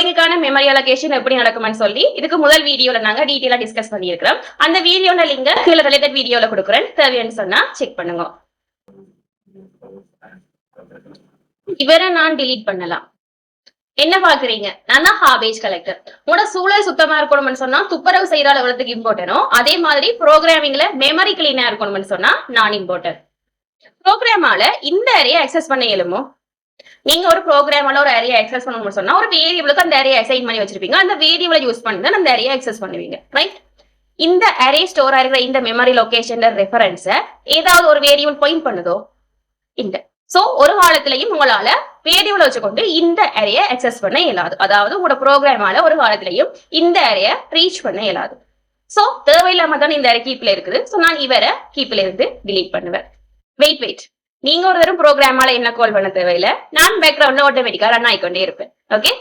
கோடிங்கான memory allocation எப்படி நடக்கும்னு சொல்லி இதுக்கு முதல் வீடியோல நாங்க டீடைலா டிஸ்கஸ் பண்ணியிருக்கிறோம். அந்த வீடியோட லிங்க் கீழே ரிலேட்டட் வீடியோல கொடுக்குறேன், தேவைன்னு சொன்னா செக் பண்ணுங்க. இவரை நான் டிலீட் பண்ணலாம். என்ன பாக்குறீங்க? நான் தான் ஹாபேஜ் கலெக்டர். உங்களோட சூழல் சுத்தமா இருக்கணும்னு சொன்னா துப்புரவு செய்யற அளவுக்கு இம்பார்ட்டனோ, அதே மாதிரி ப்ரோக்ராமிங்ல மெமரி கிளீனா இருக்கணும்னு சொன்னா நான் இம்பார்ட்டன்ட். ப்ரோக்ராமால இந்த அரே அக்சஸ் பண்ண இயலுமோ? நீங்க ஒரு ப்ரோக்ராமால ஒரு அரே அக்சஸ் பண்ணணும்னு சொன்னா ஒரு வேரியபிளுக்கு அந்த அரே அசைன் பண்ணி வச்சிருப்பீங்க. அந்த வேரியபிளை யூஸ் பண்ணி தான் அந்த அரே அக்சஸ் பண்ணுவீங்க, ரைட்? இந்த அரே ஸ்டோர் ஆகிற இந்த மெமரி லொகேஷன் ரெஃபரன்ஸ ஏதாவது ஒரு வேரியபிள் பாயிண்ட் பண்ணுதோ? இல்ல. சோ ஒரு காலத்திலையும் உங்களால வேரியபிள் வச்சுக்கொண்டு இந்த அரேய அக்சஸ் பண்ண இயலாது. அதாவது உங்களோட ப்ரோக்ராமால ஒரு காலத்திலையும் இந்த அரேய ரீச் பண்ண இயலாது. சோ தேவையில்லாம தான் இந்த அரே கீப்ல இருக்குது. சோ நான் இவரை கீப்ல இருந்து டிலீட் பண்ணுவேன். வெயிட். நீங்க ஒரு தரம் ப்ரோக்ராமால என்ன கால் பண்ண தேவையில்லை. நான் பேக்ரவுண்ட்ல ஆட்டோமேட்டிக்கா ரன் ஆகிக்கொண்டே இருப்பேன். ஓகே.